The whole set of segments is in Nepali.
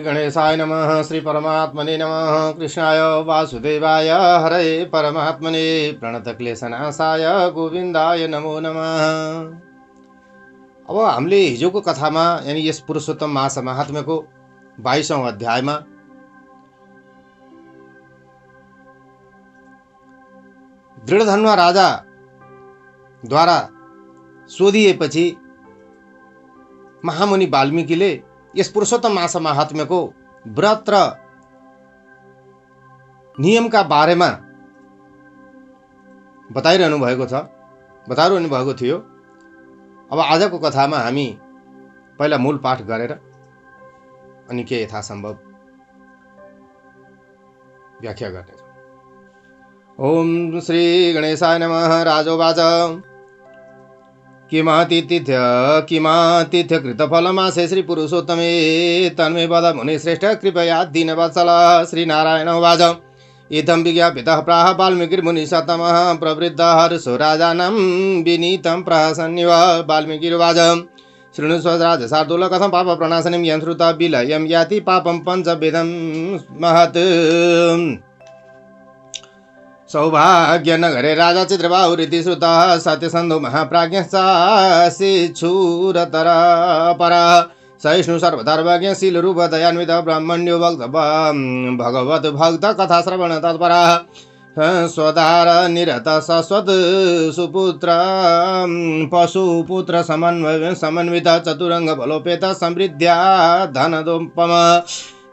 गणेशाय नमः। श्री परमात्मने नमः। कृष्णाय वासुदेवाय हरये परमात्मने प्रणतक्लेशनाशाय गोविन्दाय नमो नमः। अब हामीले हिजोको कथामा यानी यस पुरुषोत्तम मास महात्म्यको 22औं अध्यायमा दृढधन्वा राजाद्वारा सोधिएपछि महामुनि वाल्मीकिले यस पुरुषोत्तम मास महात्म्यको व्रत र नियमका बारेमा बताइरहनु भएको थियो। अब आजको कथामा हामी पहिला मूल पाठ गरेर अनि के यथासम्भव व्याख्या गर्नेछौँ। ओम श्री गणेशाय नमः। राजोवाच किमातिथ्य कृतफलमासे श्री पुरुषोत्तमे तन्मे वद मुनि श्रेष्ठ कृपया दीनवत्सल। श्री नारायण उवाच इदं विज्ञापितः प्राह वाल्मीकिर्मुनि सतमः प्रवृद्धः हर्षो राजानं विनीतं प्रहसन्निव। वाल्मीकिर्वाच शृणुष्व राजशार्दूल कथं पाप प्रणाशनं यं श्रुता विलयं याति पापं पञ्चविधं महत्। सौभाग्यनगरे राजा चित्रबाहुरिति श्रुतः सत्यसन्धो महाप्राज्ञश्चाशिक्षुरतर परः सहिष्णु सर्वधर्मज्ञ शीलरूपदयान्वित ब्राह्मण्यो भगवत भक्त कथा श्रवण तत्परः स्वधार निरत सस्वत सुपुत्र पशुपुत्र समन्वित चतुरंग बलोपेत समृद्ध्या धनदोपम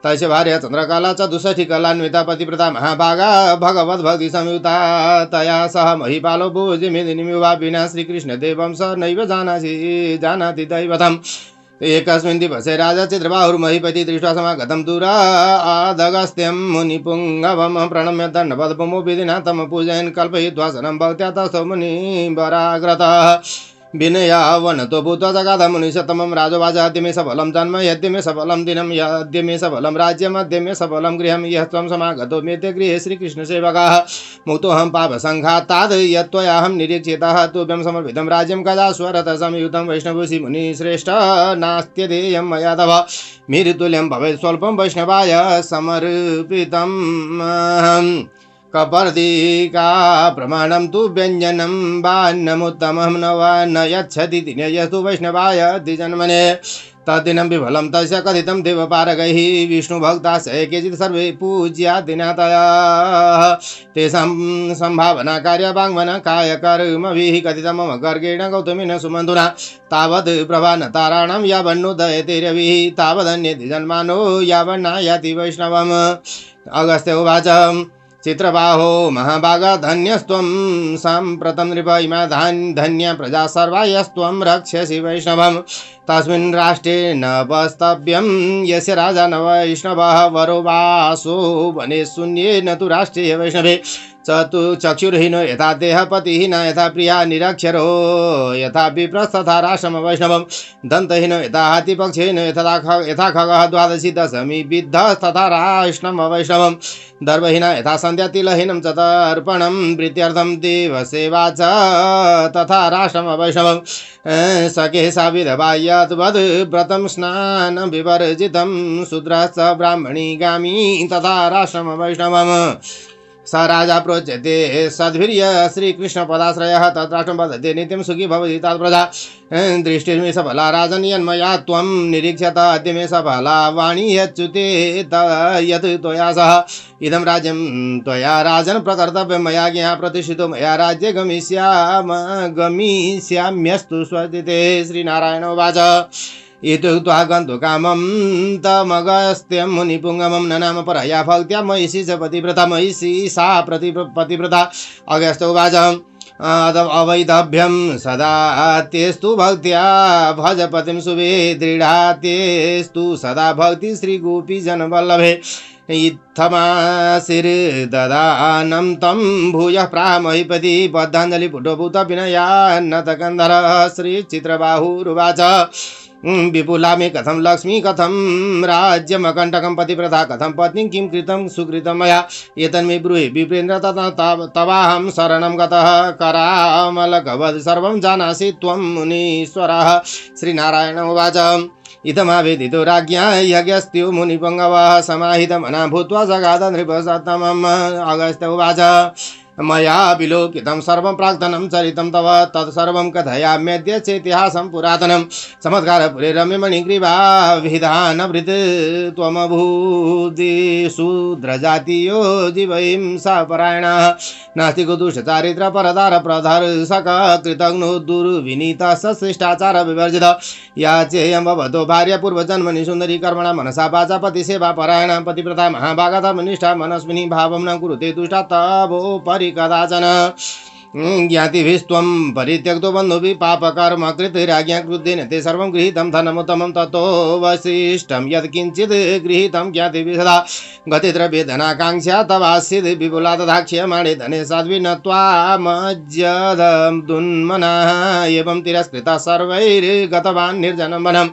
तस्य भार्या चंद्रकला चतुष्ठी कलान्विता पतिव्रता महाभागा भगवत भक्ति संयुक्ता तया सह महिपालो भुजमेदिनीमिवा विना श्रीकृष्ण देवं स नैव जानाति दैवतम्। एकस्मिन् दिवसे राजा चित्रबाहुर्महीपति दृष्ट्वा समागतं दूरादगस्त्यं मुनिपुङ्गवं प्रणम्य दण्डवदपमो विधिना तं पूजयन् कल्पयित्वा शनं भक्त्या तस्थो मुनिवराग्रतः विनयावनतो भूत्वा जगाद मुनिशतमं राजोवाच अद्य मे सफलं जन्म यद्य मे सफलं दिनं यद्य मे सफलं राज्यम् अद्य मे सफलं गृहं यः त्वं समागतो मेते गृहे श्रीकृष्णसेवकः मुक्तोऽहं पापसङ्घाताद् यत्त्वयाहं निरीक्षितः तुभ्यं समर्पितं राज्यं कदा स्वरथ संयुतं वैष्णवसि मुनिश्रेष्ठ नास्त्यदेयं मया तव मेरुतुल्यं भवेत् स्वल्पं वैष्णवाय समर्पितम्। कपर्दिका प्रमाणं तु व्यञ्जनं वान्नमुत्तमं न वा न यच्छति दिनयस्तु वैष्णवाय द्विजन्मने तद्दिनं विफलं तस्य कथितं देवपारगैः विष्णुभक्ताश्च केचित् सर्वे पूज्या दिनातया तेषां सम्भावना कार्यवाङ्मन कायकर्मभिः कथितं मम गर्गेण गौतमेन सुमन्धुना तावद् प्रभा न ताराणां यावन्नुदयते रविः तावदन्ये द्विजन्मानो यावन्नायाति वैष्णवम्। अगस्त्य उवाच चित्रबाहो महाभागा धन्यस्त्वं साम्प्रतं नृप इमा धन्या प्रजा सर्वा यस्त्वं रक्ष्यसि वैष्णवं तस्मिन् राष्ट्रे न वस्तव्यं यस्य राजा न वैष्णवः वरो वासो वने शून्ये न तु राष्ट्रे वैष्णवे चक्षुर्हीनो यथा देहपतिः न यथा प्रिया निरक्षरो यथा विप्रस्तथा राशम वैष्णवं दन्तहीनो यथा हातिपक्षेन यथा खगः द्वादशी दशमी विद्धस्तथा राष्णम वैष्णवं दर्भहीना यथा सन्ध्यातिलहीनं च तर्पणं प्रीत्यर्थं देवसेवा च तथा राष्ट्रम वैष्णवं सखे सा विधवा यद्वद् व्रतं स्नानं विवर्जितं शूद्रश्च ब्राह्मणी गामी तथा राष्ट्रम वैष्णवम्। स राजा प्रोच्यते सद्भिर्य श्रीकृष्ण पदाश्रयः तत्राष्ट्रं वदते नित्यं सुखी भवति तत्प्रजा दृष्टिर्मे सफला राजन् यन्मया त्वं निरीक्ष्यत अद्य मे सफला वाणी यच्युते यत् त्वया सह इदं राज्यं त्वया राजन् प्रकर्तव्यं मया ज्ञा प्रतिष्ठितो मया राज्ये गमिष्याम्यस्तु स्वदिते। श्रीनारायण उवाच इत्युक्त्वा गन्तुकामं तमगस्त्यं मुनिपुङ्गमं ननाम परया भक्त्या महिषी च पतिव्रता महिषी सा पतिव्रता। अगस्त्य उवाच अवैधभ्यं सदा तेस्तु भक्त्या भजपतिं शुभे दृढा तेस्तु सदा भक्ति श्रीगोपीजनवल्लभे इत्थमाशिर्ददानं तं भूयः प्राह महीपति बद्धाञ्जलिपुटभूत विनयान्नतकन्धरः। श्रीचित्रबाहुरुवाच विपुला मे कथं लक्ष्मी कथं राज्यमकण्टकं पतिप्रथा कथं पत्नी किं कृतं सुकृतं मया एतन्मे ब्रूहि विप्रेन्द्र तवाहं शरणं गतः करामलकवद् सर्वं जानासि त्वं मुनीश्वरः। श्रीनारायण उवाच इदमावेदितो राज्ञा यज्ञस्त्यो मुनिपङ्गवः समाहितमना भूत्वा जगाद नृपसत्तमम्। अगस्त्य उवाच मया विलोकितं सर्वं प्राक्तनं चरितं तव तत्सर्वं कथयाम्यद्य चेतिहासं पुरातनं चमत्कारपुरे रम्यमणिग्रीवा विधानभृत् त्वमभूदि शूद्रजातीयो जीवहिंसा परायणः नास्तिको दुष्टचारित्र परदार प्रदर्शक कृतघ्नो दुर्विनीतः शिष्टाचार विवर्जित याचेयं भवतो भार्या पूर्वजन्मनि सुन्दरी कर्मणा मनसा वाचा पतिसेवा परायणा पतिव्रता महाभागा धर्मनिष्ठा मनस्विनी भावं न कुरुते दुष्टा तवोपरि कदाचन ज्ञातिभिस्त्वं परित्यक्तो बन्धुभिः पापकर्मकृत् राज्ञा क्रुद्धेन ते सर्वं गृहीतं धनमुत्तमं ततोऽवशिष्टं यत्किञ्चित् गृहीतं ज्ञातिभिः सदा गतिद्रव्यधनाकाङ्क्षा तवासीद् विपुला तथा क्ष्यमाणे धने साध्वी न त्वामज्जदं दुन्मनः एवं तिरस्कृतः सर्वैर्गतवान् निर्जनं वनं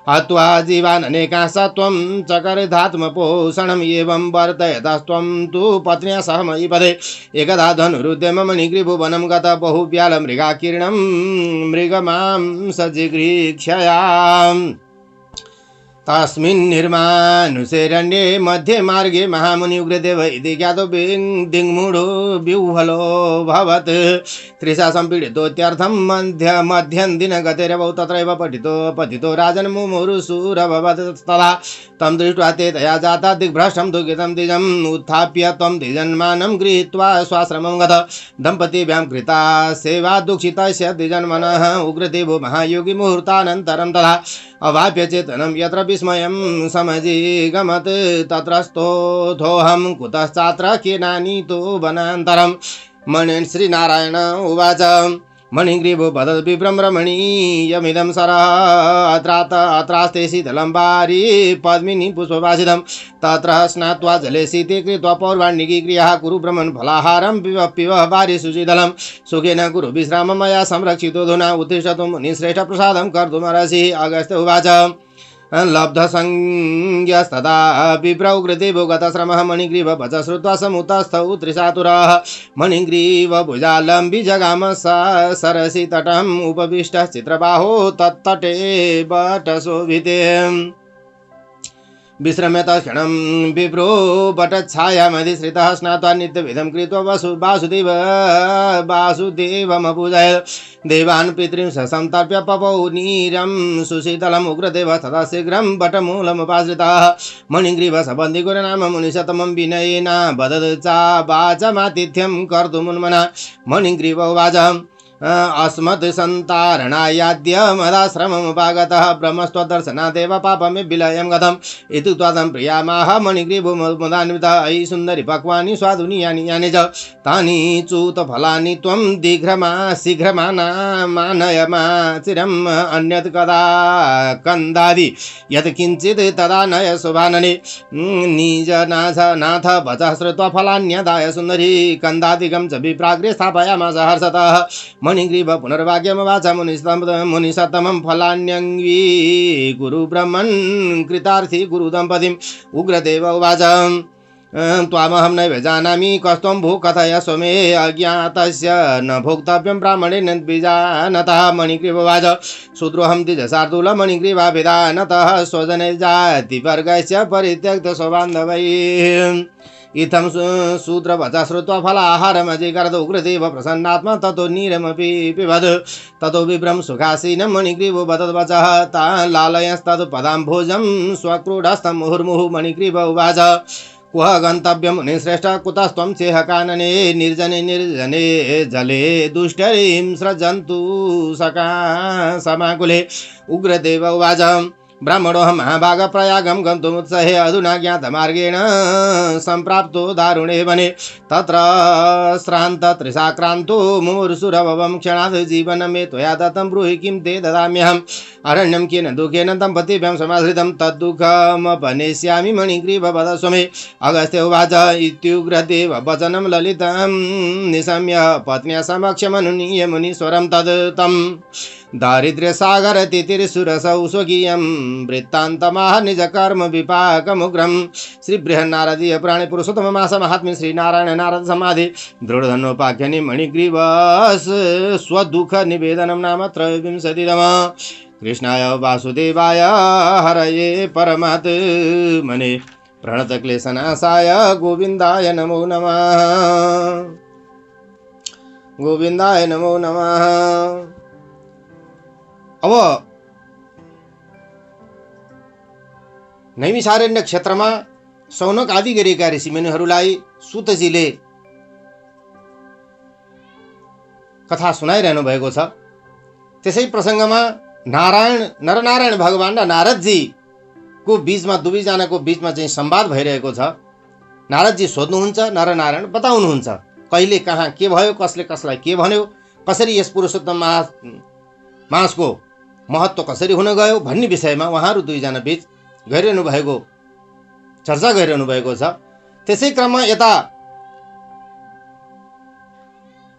हत्वा जीवान् अनेकाः त्वं चकर्धात्मपोषणम् एवं वर्तयतस्त्वं तु पत्न्या सह मयि पदे एकदा धनुरुद्यम मणिग्रीवुवनं गतः बहुव्यालमृगाकीर्णं मृगमांसजिगृक्षयाम् तस्मिन् निर्मानुसेरण्ये मध्ये मार्गे महामुनि उग्रदेव इति ज्ञातो दिङ्मूढो व्यूहलो त्रिषा सम्पीडितोत्यर्थं मध्यं दिनगतेरवौ तत्रैव पतितो राजन् मुमुरुशूरभवत् तदा तं दृष्ट्वा ते तया जाता दिग्भ्रष्टं दुःखितं द्विजम् उत्थाप्य त्वं द्विजन्मानं गृहीत्वा स्वाश्रमं गत दम्पतीभ्यां कृता सेवा दुःखितस्य द्विजन्मनः उग्रदेवो महायोगी मुहूर्तानन्तरं तदा अवाप्य चेतनं यत्र विस्मयं समजिगमत् तत्रस्थोऽहं कुतश्चात्र केनानीतो वनान्तरं मणिन् श्रीनारायण उवाच मणिग्रीवो वदद् विभ्रम रमणीयमिदं सरः अत्रास्ते शीतलं वारी पद्मिनी पुष्पवासितं तत्र स्नात्वा जले शीते कृत्वा पौर्वाणिकी क्रियाः कुरु ब्रह्मन् फलाहारं पिब वारी शुचिदलं सुखेन कुरु विश्रामं मया संरक्षितोऽधुना उत्तिष्ठतु मुनिश्रेष्ठ प्रसादं कर्तुमर्हसि। अगस्त्य उवाच लब्धसंज्ञस्तदा विप्रौग्रदेवो गतश्रमः मणिग्रीव वच श्रुत्वा समुतस्थौ त्रिशातुरः मणिग्रीवभुजालम्बि जगाम सरसि तटम् उपविष्टः चित्रबाहो तत्तटे बटशोभिते विश्रम्य तत्क्षणं विप्रो बटच्छायामधिश्रितः स्नात्वा नित्यविधं कृत्वा वासुदेवमपूजयत् देवान् पितॄन् संतर्प्य पपौ नीरं सुशीतलम् उग्रदेवः तथा शीघ्रं बटमूलमुपाश्रितः मणिग्रीव सबन्धि गुरुनाम मुनिशतमं विनयेन वदत् च वाचमातिथ्यं कर्तुमुन्मना। मणिग्रीव उवाच अस्मत् सन्तारणायाद्य मदाश्रममुपागतः ब्रह्मस्त्वदर्शनादेव पापमे विलयं गतम् इति त्वादं प्रियामाह मणिग्रीवो मुदान्वितः अयि सुन्दरि पक्वानि स्वादुनि यानि च तानि चूतफलानि त्वं शीघ्रमानय चिरम् अन्यत् कदा कन्दादि यत्किञ्चित् तदा नय शुभानने निजनाथ वचः श्रुत्वा फलान्यदाय सुन्दरी कन्दादिकं च विप्राग्रे स्थापयामास हर्षतः। मणिग्रीव पुनर्वाक्यमवाच मुनिसत्तमं फलान्यङ्गी गुरु ब्रह्मन् कृतार्थी गुरु दम्पतिम्। उग्रदेव उवाच त्वामहं नैव जानामि कस्त्वं भो कथय स्वमे अज्ञातस्य न भोक्तव्यं ब्राह्मणेन द्विजानतः। मणिग्रीव उवाच शूद्रोऽहं द्विजशार्दूल मणिग्रीवाभिधानतः स्वजने जातिवर्गस्य परित्यक्तस्वबान्धवैः इत्थं शूद्रवचः श्रुत्वा फलाहारमजिकरद उग्रदेव प्रसन्नात्मा ततो नीरमपि पिबद ततो विभ्रम सुखासीनं मणिग्रीवो वदद्वचः ताल्लालयस्तत्पदाम्भोजं स्वक्रूढस्थं मुहुर्मुहुः। मणिग्रीव उवाच क्व गन्तव्यं मुनिश्रेष्ठ कुतस्त्वं चेहकानने निर्जने जले दुष्टरीं सृजन्तु सका समाकुले। उग्रदेव उवाच ब्राह्मणोऽहं महाभाग प्रयागं गन्तुमुत्सहे अधुना ज्ञातमार्गेण सम्प्राप्तो दारुणे वने तत्र श्रान्त त्रिशाक्रान्तो मुमुर्षुरभवं क्षणात् जीवनं मे त्वया दत्तं ब्रूहि किं ते ददाम्यहम् अरण्यं केन दुःखेन दम्पतिभ्यां समाश्रितं तद्दुःखमपनेष्यामि मणिग्रीव वद स्वमे अगस्त्य उवाच इत्युग्रदेव वचनं ललितं निशम्य पत्न्या समक्षमनुनीय मुनीश्वरं तद् दारिद्र्यसागर तितिर्सुरसौ स्वकीयं वृत्तान्तमाह निजकर्म विपाकमुग्रं श्रीबृहन्नारदीय प्राणि पुरुषोत्तम मास महात्म्य श्रीनारायण नारद समाधि दृढधनोपाख्यानि मणिग्रीवस स्वदुःख निवेदनं नाम त्रयोविंशतितम कृष्णाय वासुदेवाय हरये परमात्मने प्रणतक्लेशनाशाय गोविन्दाय नमो नमः गोविन्दाय नमो नमः। अब नैमिषारण्य क्षेत्रमा शौनक आदि गरेका ऋषिमुनिहरूलाई सुतजीले कथा सुनाइरहनु भएको छ। त्यसै प्रसङ्गमा नरनारायण भगवान र नारदजीको बीचमा दुवैजनाको बीचमा चाहिँ संवाद भइरहेको छ। नारदजी सोध्नुहुन्छ, नरनारायण बताउनुहुन्छ कहिले कहाँ के भयो, कसले कसलाई के भन्यो, कसरी यस पुरुषोत्तम मासको महत्त्व कसरी हुन गयो भन्ने विषयमा उहाँहरू दुईजना बीच गरिरहनु भएको चर्चा गरिरहनु भएको छ। त्यसै क्रममा यता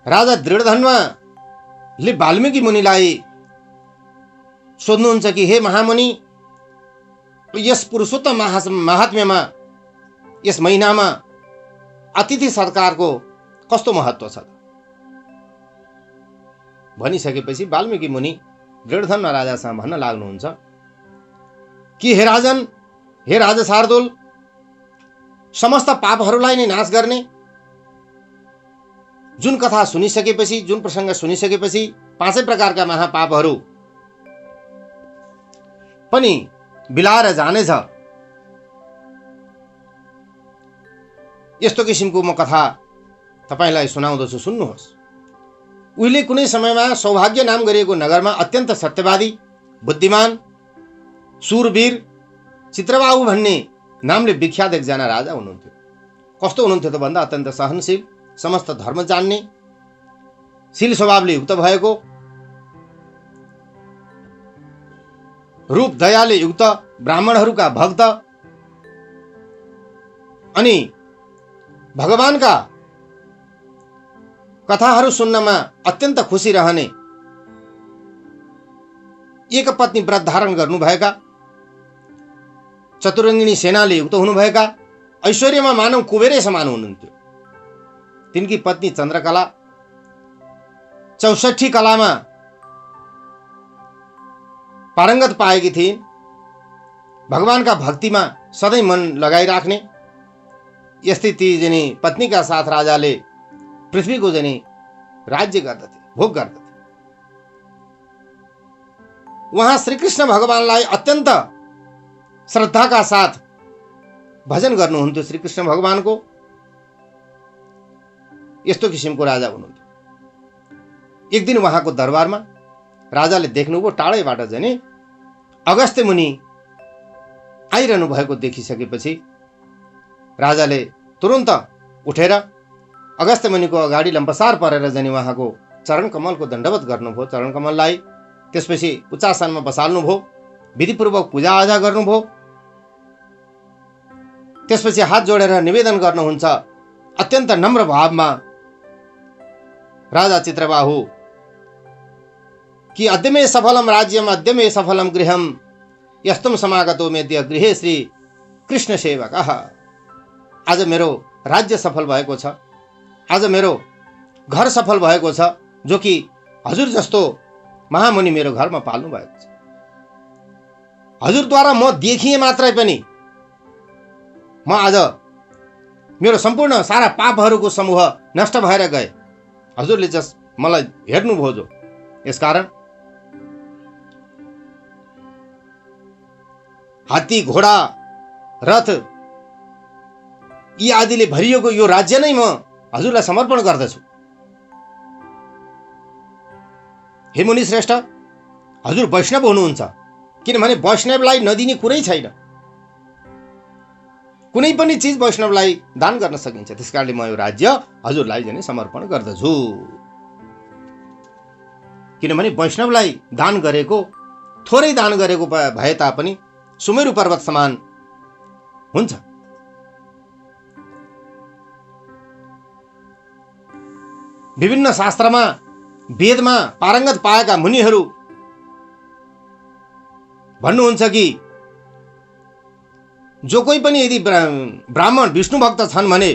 राजा दृढधन्वले वाल्मीकि मुनिलाई सोध्नुहुन्छ कि हे महामुनि, यस पुरुषोत्तम महात्म्यमा यस महिनामा अतिथि सत्कारको कस्तो महत्त्व छ। भनिसकेपछि वाल्मीकि मुनि दृढधन्व राजासँग भन्न लाग्नुहुन्छ कि हे राजन, हे राजा शार्दूल, समस्त पापहरूलाई नै नाश गर्ने जुन कथा सुनिसकेपछि, जुन प्रसङ्ग सुनिसकेपछि पाँचै प्रकारका महापापहरू पनि बिलाएर जानेछ, यस्तो किसिमको म कथा तपाईलाई सुनाउँदछु, सुन्नुहोस्। उहिले कुनै समयमा सौभाग्य नाम गरिएको नगरमा अत्यन्त सत्यवादी, बुद्धिमान, शूरवीर चित्रबाहु भन्ने नामले विख्यात एकजना राजा हुनुहुन्थ्यो। कस्तो हुनुहुन्थ्यो त भन्दा अत्यन्त सहनशील, समस्त धर्म जान्ने, शील स्वभावले युक्त भएको, रूप दयाले युक्त, ब्राह्मणहरूका भक्त अनि भगवानका कथाहरू सुन्नमा अत्यन्त खुसी रहने, एक पत्नी व्रत धारण गर्नुभएका, चतुरङ्गिणी सेनाले युक्त हुनुभएका, ऐश्वर्यमा मानव कुबेरै समान हुनुहुन्थ्यो। तिनकी पत्नी चन्द्रकला 64 कलामा पारङ्गत पाएकी थिइन्। भगवानका भक्तिमा सधैँ मन लगाइराख्ने यस्तै ती जनी पत्नीका साथ राजाले पृथ्वीको जनी राज्य गर्दथे, भोग गर्दथे। उहाँ श्रीकृष्ण भगवानलाई अत्यन्त श्रद्धाका साथ भजन गर्नुहुन्थ्यो। श्रीकृष्ण भगवानको यस्तो किसिमको राजा हुनुहुन्थ्यो। एक दिन उहाँको दरबारमा राजाले देख्नुभयो, टाढैबाट जने अगस्त्य मुनि आइरहनु भएको देखिसकेपछि राजाले तुरुन्त उठेर अगस्त्य मुनिको अगाडि लम्पसार परेर जनी उहाँको चरण कमलको दण्डवत गर्नुभयो, चरण कमललाई। त्यसपछि उच्चासनमा बसाल्नुभयो, विधिपूर्वक पूजाआजा गर्नुभयो। त्यसपछि हात जोडेर निवेदन गर्नुहुन्छ अत्यन्त नम्र भावमा, राजा चित्रबाहु कि अद्य मे सफलम राज्यम अद्य मे सफलम गृहम यस्तम समागतो मेद्य गृहे श्री कृष्ण सेवक। आज मेरो राज्य सफल भएको छ, आज मेरो घर सफल भएको छ, जो कि हजुर जस्तो महामुनि मेरो घरमा पाल्नु भएको छ। हजुरद्वारा म देखिए मात्रै पनि म आज मेरो सम्पूर्ण सारा पापहरूको समूह नष्ट भएर गए। हजुरले जस मलाई हेर्नुभयो जो, यसकारण हात्ती, घोडा, रथ यी आदिले भरिएको यो राज्य नै म हजुरलाई समर्पण गर्दछु। हे मुनि श्रेष्ठ, हजुर वैष्णव हुनुहुन्छ, किनभने वैष्णवलाई नदिने कुरै छैन। कुनै पनि चिज वैष्णवलाई दान गर्न सकिन्छ। त्यसकारणले म यो राज्य हजुरलाई चाहिँ समर्पण गर्दछु। किनभने वैष्णवलाई दान गरेको, थोरै दान गरेको भए तापनि सुमेरु पर्वत समान हुन्छ। विभिन्न शास्त्रमा, वेदमा पारङ्गत पाएका मुनिहरू भन्नुहुन्छ कि जो कोही पनि यदि ब्राह्मण विष्णु भक्त छन् भने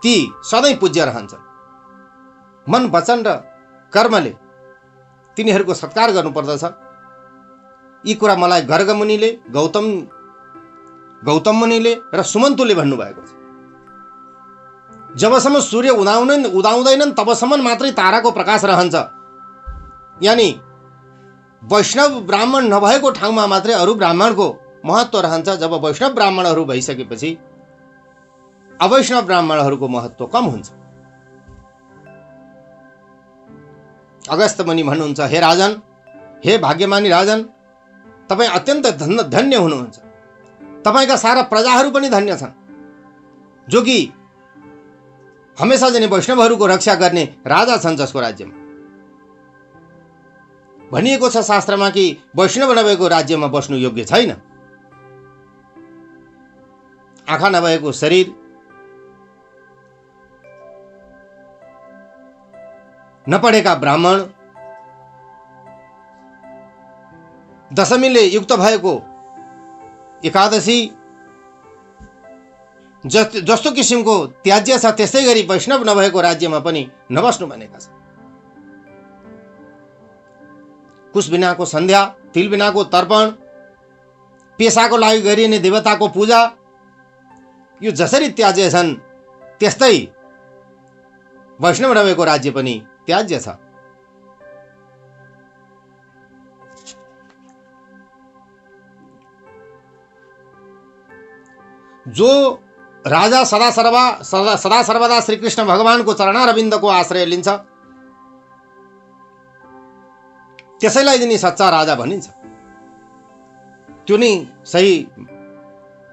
ती सधैँ पूज्य रहन्छन्। मन, वचन र कर्मले तिनीहरूको सत्कार गर्नुपर्दछ। यी कुरा मलाई गर्ग मुनिले, गौतम मुनिले र सुमन्तुले भन्नुभएको छ। जबसम्म सूर्य उदाउँदैनन् तबसम्म मात्रै ताराको प्रकाश रहन्छ। यानी वैष्णव ब्राह्मण नभएको ठाउँमा मात्रै अरू ब्राह्मणको महत्त्व रहन्छ। जब वैष्णव ब्राह्मणहरू भइसकेपछि अवैष्णव ब्राह्मणहरूको महत्त्व कम हुन्छ। अगस्त्य मुनि भन्नुहुन्छ, हे राजन, हे भाग्यमानी राजन, तपाईँ अत्यन्त धन्य हुनुहुन्छ। तपाईँका सारा प्रजाहरू पनि धन्य छन्, जो कि हमेसा जाने वैष्णवहरूको रक्षा गर्ने राजा छन्, जसको राज्यमा भनिएको छ शास्त्रमा कि वैष्णव नभएको राज्यमा बस्नु योग्य छैन। आँखा नभएको शरीर, नपढेका ब्राह्मण, दशमीले युक्त भएको एकादशी जस्तो किसिमको त्याज्य छ, त्यसै गरी वैष्णव नभएको राज्यमा पनि नबस्नु भनेका छन्। कुश बिनाको सन्ध्या, तिल बिनाको तर्पण, पेसाको लागि गरिने देवताको पूजा, यो जसरी त्याज्य छन् त्यस्तै वैष्णव नभएको राज्य पनि त्याज्य छ। जो राजा सदा सर्वदा श्री कृष्ण भगवानको चरणारविन्दको आश्रय लिन्छ त्यसैलाई पनि सच्चा राजा भनिन्छ। त्यो नै सही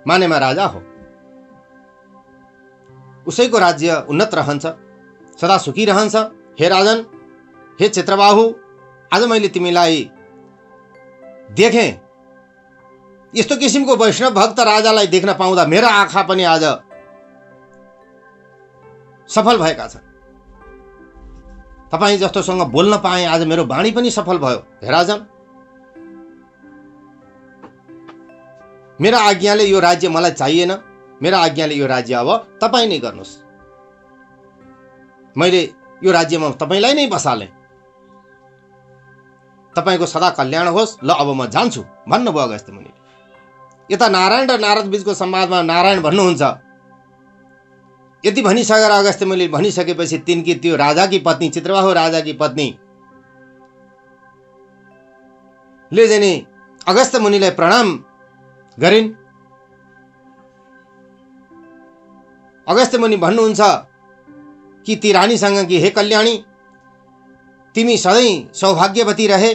मानेमा राजा हो। उसैको राज्य उन्नत रहन्छ, सदा सुखी रहन्छ। हे राजन, हे चित्रबाहु, आज मैले तिमीलाई देखेँ। यस्तो किसिमको वैष्णव भक्त राजालाई देख्न पाउँदा मेरा आँखा पनि आज सफल भएका छन्। तपाईँ जस्तोसँग बोल्न पाएँ, आज मेरो वाणी पनि सफल भयो। हे राजन, मेरा आज्ञाले यो राज्य मलाई चाहिएन। मेरा आज्ञाले यो राज्य अब तपाईँ नै गर्नुहोस्। मैले यो राज्यमा तपाईँलाई नै बसालेँ। तपाईँको सदा कल्याण होस्। ल अब म जान्छु भन्नुभयो अगस्त्य मुनिले। यता नारायण र नारद बीचको संवादमा नारायण भन्नुहुन्छ, यति भनिसकेर अगस्त्य मुनिले भनिसकेपछि तिनकी त्यो राजाकी पत्नी, चित्रबाहु राजाकी पत्नी ले जाने अगस्त्य मुनिलाई प्रणाम गरिन्। अगस्त्य मुनि भन्नुहुन्छ कि ती रानीसँग कि हे कल्याणी, तिमी सधैँ सौभाग्यवती रहे,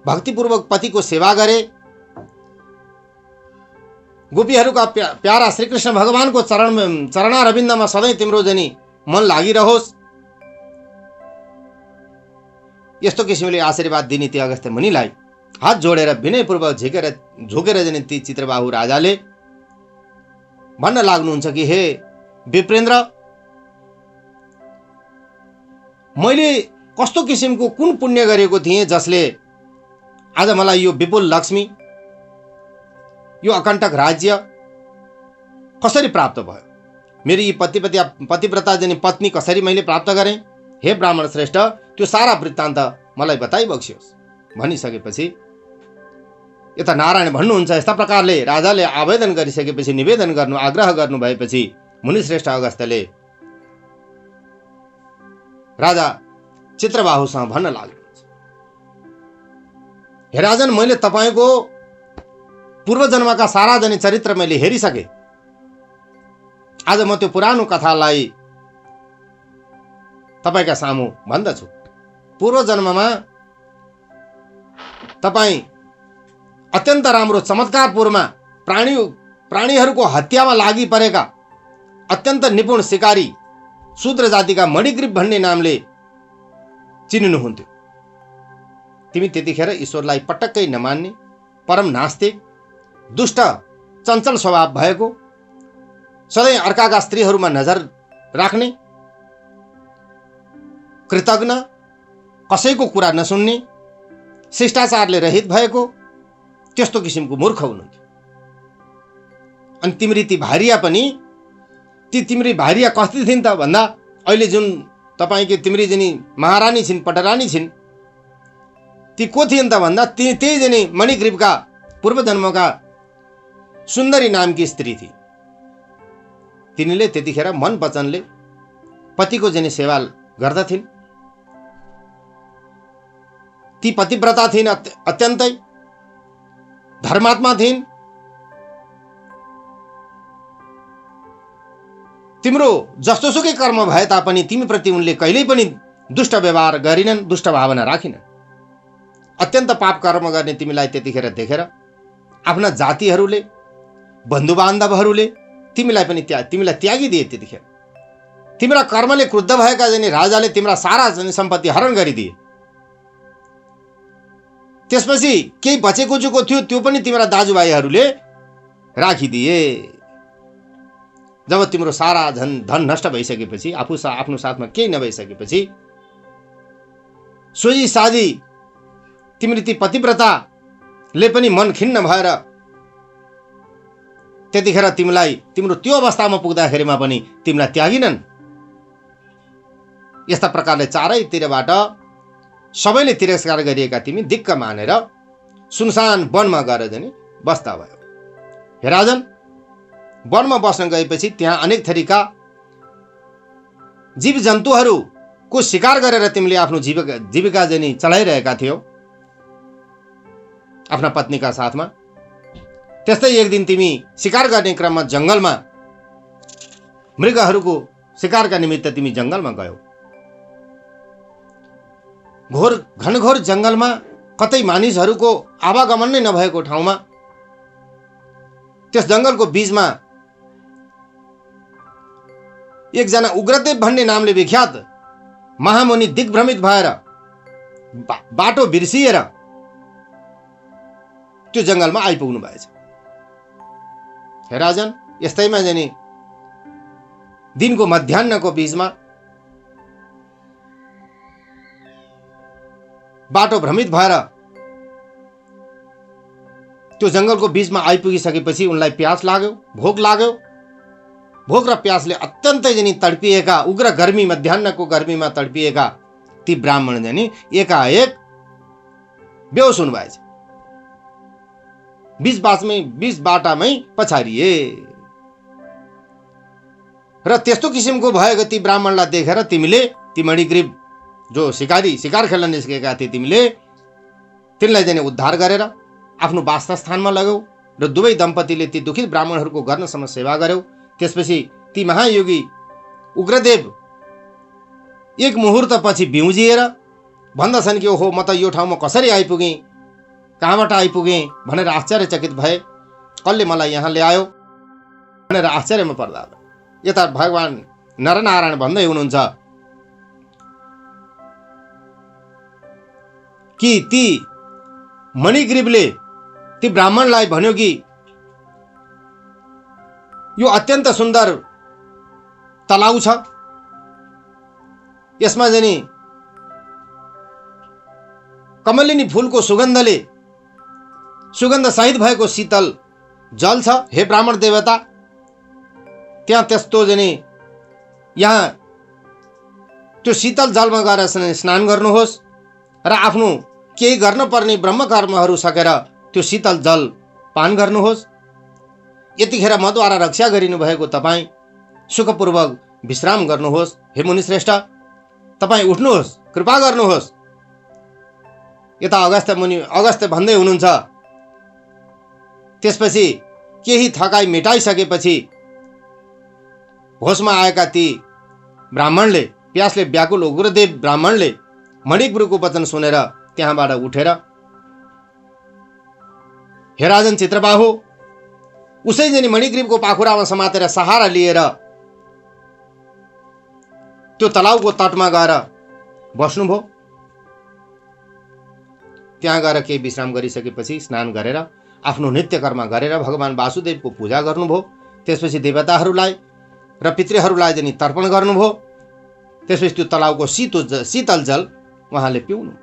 भक्तिपूर्वक पतिको सेवा गरे, गोपीहरूका प्यारा श्रीकृष्ण भगवानको चरणारविन्दमा सधैँ तिम्रो जनी मन लागिरहोस्। यस्तो किसिमले आशीर्वाद दिने ती अगस्त्य मुनिलाई हात जोडेर विनयपूर्वक झुकेर जनी ती चित्रबाहु राजाले भन्न लाग्नुहुन्छ कि हे विप्रेन्द्र, मैले कस्तो किसिमको कुन पुण्य गरेको थिएँ जसले आज मलाई यो विपुल लक्ष्मी, यो अकण्टक राज्य कसरी प्राप्त भयो? मेरी यी पतिव्रता जनी पत्नी कसरी मैले प्राप्त गरेँ? हे ब्राह्मण श्रेष्ठ, त्यो सारा वृत्तान्त मलाई बताइ बक्सियोस्। भनिसकेपछि यता नारायण भन्नुहुन्छ, यस्ता प्रकारले राजाले आवेदन गरिसकेपछि, निवेदन गर्नु आग्रह गर्नु भएपछि मुनिश्रेष्ठ अगस्त्यले राजा चित्रबाहुसँग भन्न लाग्नुहुन्छ, हे राजन, मैले तपाईको पूर्व जन्मका सारा जनी चरित्र मैले हेरिसके। आज म त्यो पुरानो कथालाई तपाईका सामु भन्दछु। पूर्व जन्ममा तपाई अत्यन्त राम्रो चमत्कारपूर्वमा प्राणीहरूको हत्यामा लागि परेका अत्यन्त निपुण शिकारी शूद्र जातिका मणिग्रीव भन्ने नामले चिनिनुहुन्थ्यो। तिमी त्यतिखेर ईश्वरलाई पटक्कै नमान्ने, परम नास्तिक, दुष्ट, चञ्चल स्वभाव भएको, सधैँ अर्काका स्त्रीहरूमा नजर राख्ने, कृतज्ञ, कसैको कुरा नसुन्ने, शिष्टाचारले रहित भएको त्यस्तो किसिमको मूर्ख हुनुहुन्थ्यो। अनि तिम्री ती भार्या पनि, तिम्री भार्या कस्ती थिइन् त भन्दा अहिले जुन तपाईँको तिम्री जनी महारानी छिन्, पटरानी छिन्, ती को थिइन् त भन्दा त्यही जनी मणिग्रीवका पूर्व जन्मका सुन्दरी नामकी स्त्री थिए। तिनीले त्यतिखेर मन वचनले पतिको जनी सेवा गर्दथिन्। ती पतिव्रता थिइन्, अत्यन्तै धर्मात्मा थिइन्। तिम्रो जस्तोसुकै कर्म भए तापनि तिमीप्रति उनले कहिल्यै पनि दुष्ट व्यवहार गरिनन्, दुष्ट भावना राखिनन्। अत्यन्त पाप कर्म गर्ने तिमीलाई त्यतिखेर देखेर आफ्ना जातिहरूले, बन्धुबान्धवहरूले तिमीलाई त्यागिदिए। त्यतिखेर तिम्रा कर्मले क्रुद्ध भएका जनी राजाले तिम्रा सारा जनी सम्पत्ति हरण गरिदिए। त्यसपछि केही बचेको जुको थियो त्यो पनि तिम्रा दाजुभाइहरूले राखिदिए। जब तिम्रो सारा धन नष्ट भइसकेपछि, आफ्नो साथमा केही नभइसकेपछि, सोझी साझी तिम्रो ती पतिव्रताले पनि मन खिन्न भएर त्यतिखेर तिमीलाई तिम्रो त्यो अवस्थामा पुग्दाखेरिमा पनि तिमीलाई त्यागिनन्। यस्ता प्रकारले चारैतिरबाट सबैले तिरस्कार गरिएका तिमी दिक्क मानेर सुनसान वनमा गएर जनी बस्दा भयो। हे राजन, वनमा बस्न गएपछि त्यहाँ अनेक थरीका जीव जन्तुहरूको शिकार गरेर तिमीले आफ्नो जीविका जनी चलाइरहेका थियौ आफ्ना पत्नीका साथमा। त्यस्तै एक दिन तिमी शिकार गर्ने क्रममा जंगलमा मृगहरूको शिकारका निमित्त तिमी जंगलमा गयौ। घनघोर जंगलमा कतै मानिसहरूको आवागमन नै नभएको ठाउँमा, त्यस जंगलको बीचमा एकजना उग्रदेव भन्ने नामले विख्यात महामुनि दिग्भ्रमित भएर बाटो बिर्सिएर त्यो जंगलमा आइपुग्नु भएछ। हे राजन, यस्तैमा जनी दिनको मध्याह्नको बीचमा बाटो भ्रमित भएर त्यो जंगलको बीचमा आइपुगिसकेपछि उनलाई प्यास लाग्यो, भोक लाग्यो। भोक र प्यासले अत्यन्तै जनी तडपिएका, उग्र गर्मी, मध्याह्नको गर्मीमा तडपिएका ती ब्राह्मण जनी एकाएक बेहोस हुनुभएछ। बीच बाटामै पछारिए र त्यस्तो किसिमको भएको ती ब्राह्मणलाई देखेर तिमीले, ती मणिग्रीव जो शिकार खेल्न निस्केका थिए, तिनलाई चाहिँ उद्धार गरेर आफ्नो वासस्थानमा लगाऊ र दुवै दम्पतिले ती दुखित ब्राह्मणहरूको गर्नसम्म सेवा गर्यौ। त्यसपछि ती महायोगी उग्रदेव एक मुहुर्तपछि बिउजिएर भन्दछन् कि ओहो, म त यो ठाउँमा कसरी आइपुगेँ, कहाँबाट आइपुगेँ भनेर आश्चर्यचकित भए। कसले मलाई यहाँ ल्यायो भनेर आश्चर्यमा पर्दा यता भगवान नरनारायण भन्दै हुनुहुन्छ कि ती मणिग्रीवले ती ब्राह्मणलाई भन्यो कि यो अत्यन्त सुन्दर तलाउ छ, यसमा जनी कमलिनी फूलको सुगन्ध सहित भएको शीतल जल छ। हे ब्राह्मण देवता, त्यहाँ त्यस्तो जनी यहाँ त्यो शीतल जलमा गएर स्नान गर्नुहोस् र आफ्नो केही गर्नुपर्ने ब्रह्म कर्महरू सकेर त्यो शीतल जल पान गर्नुहोस्। यतिखेर मद्वारा रक्षा गरिनु भएको तपाईँ सुखपूर्वक विश्राम गर्नुहोस्। हे मुनिश्रेष्ठ, तपाईँ उठ्नुहोस्, कृपा गर्नुहोस्। यता अगस्त्य भन्दै हुनुहुन्छ। त्यसपछि केही थकाइ मेटाइसकेपछि होसमा आएका ती ब्राह्मणले, प्यासले व्याकुल उग्रदेव ब्राह्मणले मणिग्रीवको वचन सुनेर त्यहाँबाट उठेर हे राजन चित्रबाहु, उसै जनी मणिग्रीवको पाखुरामा समातेर सहारा लिएर त्यो तलाउको तटमा गएर बस्नुभयो। त्यहाँ गएर केही विश्राम गरिसकेपछि स्नान गरेर आफ्नो नित्य कर्म गरेर भगवान वासुदेवको पूजा गर्नुभयो। त्यसपछि देवताहरूलाई र पितृहरूलाई जनी तर्पण गर्नुभयो। त्यसपछि त्यो तलाउको शीतल जल उहाँले पिउनु।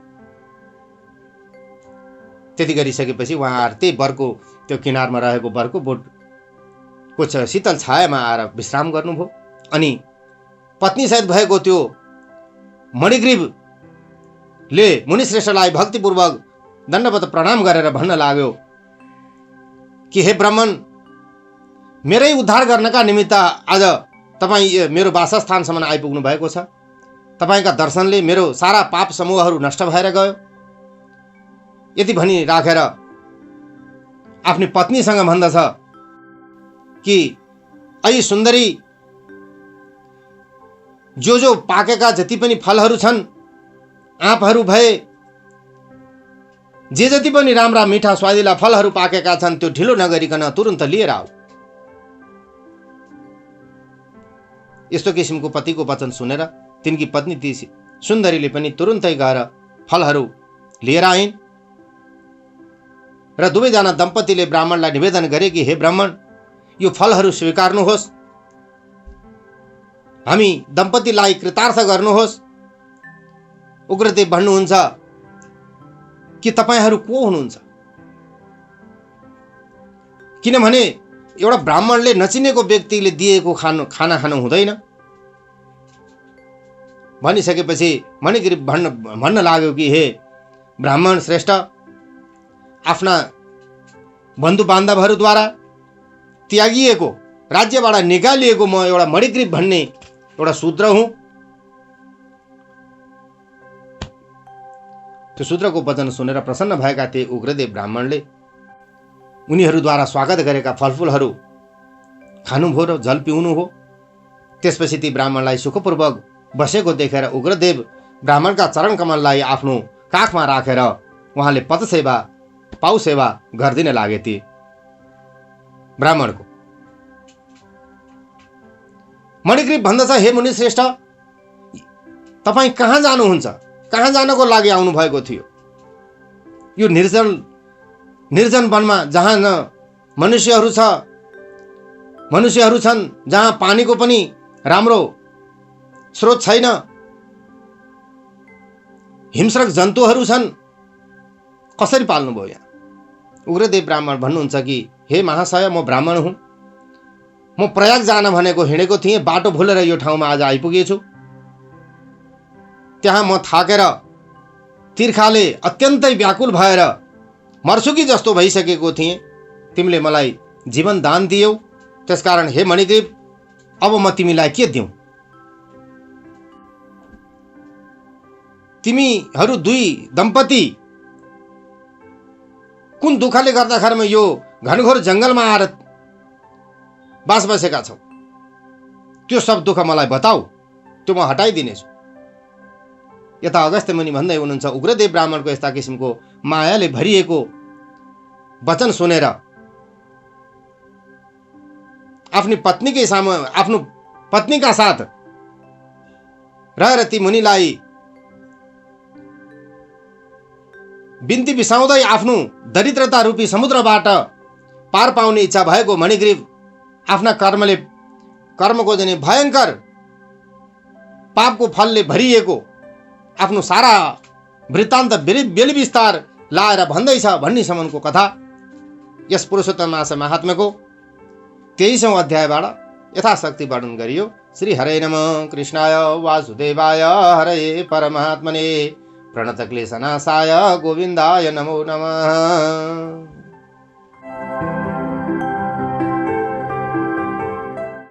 त्यति गरिसकेपछि उहाँहरू त्यही बरको त्यो किनारमा रहेको बरको बोटको शीतल छायामा आएर विश्राम गर्नुभयो। अनि पत्नीसहित भएको त्यो मणिग्रीवले मुनिश्रेष्ठलाई भक्तिपूर्वक दण्डवत प्रणाम गरेर भन्न लाग्यो कि हे ब्राह्मण, मेरै उद्धार गर्नका निमित्त आज तपाईँ मेरो वासस्थानसम्म आइपुग्नु भएको छ। तपाईँका दर्शनले मेरो सारा पाप समूहहरू नष्ट भएर गयो। यति भनी राखेर आफ्नी पत्नीसँग भन्दछ कि ऐ सुन्दरी, जो पाकेका जति पनि फलहरू छन्, आँपहरू भए, जे जति पनि राम्रा मिठा स्वादिला फलहरू पाकेका छन्, त्यो ढिलो नगरिकन तुरन्त लिएर आऊ। यस्तो किसिमको पतिको वचन सुनेर तिनकी पत्नी ती सुन्दरीले पनि तुरन्तै गएर फलहरू लिएर आइन्। र दुवैजना दम्पतिले ब्राह्मणलाई निवेदन गरे कि हे ब्राह्मण, यो फलहरू स्वीकार्नुहोस्, हामी दम्पतिलाई कृतार्थ गर्नुहोस्। उग्रदेव भन्नुहुन्छ कि तपाईहरू को हुनुहुन्छ? किनभने एउटा ब्राह्मणले नचिनेको व्यक्तिले दिएको खाना खानु हुँदैन। भनिसकेपछि मणिग्रीव भन्न लाग्यो कि हे ब्राह्मण श्रेष्ठ, आफ्ना बन्धु बान्धवहरूद्वारा त्यागिएको, राज्यबाट निकालिएको म एउटा मणिग्रीव भन्ने एउटा शूद्र हुँ। त्यो शूद्रको वचन सुनेर प्रसन्न भएका थिए उग्रदेव ब्राह्मणले उनीहरूद्वारा स्वागत गरेका फलफुलहरू खानुभयो र जल पिउनुभयो। त्यसपछि ती ब्राह्मणलाई सुखपूर्वक बसेको देखेर उग्रदेव ब्राह्मणका चरण कमललाई आफ्नो काखमा राखेर उहाँले पदसेवा पाउसेवा गरिदिन लागे थिए। ब्राह्मणको मणिग्रीव भन्दछ, हे मुनिश्रेष्ठ, तपाईँ कहाँ जानुहुन्छ? कहाँ जानको लागि आउनु भएको थियो? यो निर्जन वनमा जहाँ न मनुष्यहरू छन्, जहाँ पानीको पनि राम्रो स्रोत छैन, हिंस्रक जन्तुहरू छन्, कसरी पाल्नुभयो यहाँ? उग्रदेव ब्राह्मण भन्नुहुन्छ कि हे महाशय, म ब्राह्मण हुँ। म प्रयाग जान भनेको हिँडेको थिएँ, बाटो भुलेर यो ठाउँमा आज आइपुगेछु। त्यहाँ म थाकेर तिर्खाले अत्यन्तै व्याकुल भएर मर्छु कि जस्तो भइसकेको थिएँ। तिमीले मलाई जीवन दान दियौ, त्यसकारण हे मणिग्रीव, अब म तिमीलाई के दिउँ? तिमीहरू दुई दम्पति कुन दुःखले गर्दाखेरिमा यो घनघोर जङ्गलमा आएर बास बसेका छौ? त्यो सब दुःख मलाई बताऊ, त्यो म हटाइदिनेछु। यता अगस्त्य मुनि भन्दै हुनुहुन्छ, उग्रदेव ब्राह्मणको यस्ता किसिमको मायाले भरिएको वचन सुनेर आफ्नो पत्नीका साथ रहेर ती मुनिलाई बिन्ती बिसाउँदै आफ्नो दरिद्रता रूपी समुद्रबाट पार पाउने इच्छा भएको मणिग्रीव आफ्ना कर्मको जने भयंकर पापको फलले भरिएको आफ्नो सारा वृत्तान्त बेलविस्तार लाएर भन्दैछ भन्नेसम्मको कथा यस पुरुषोत्तम मास महात्म्यको 23औं अध्यायबाट यथाशक्ति वर्णन गरियो। श्री हरे नमः कृष्णाय वासुदेवाय हरे परमात्मने प्रणतक्लेशनाशाय गोविन्दाय नमो नमः।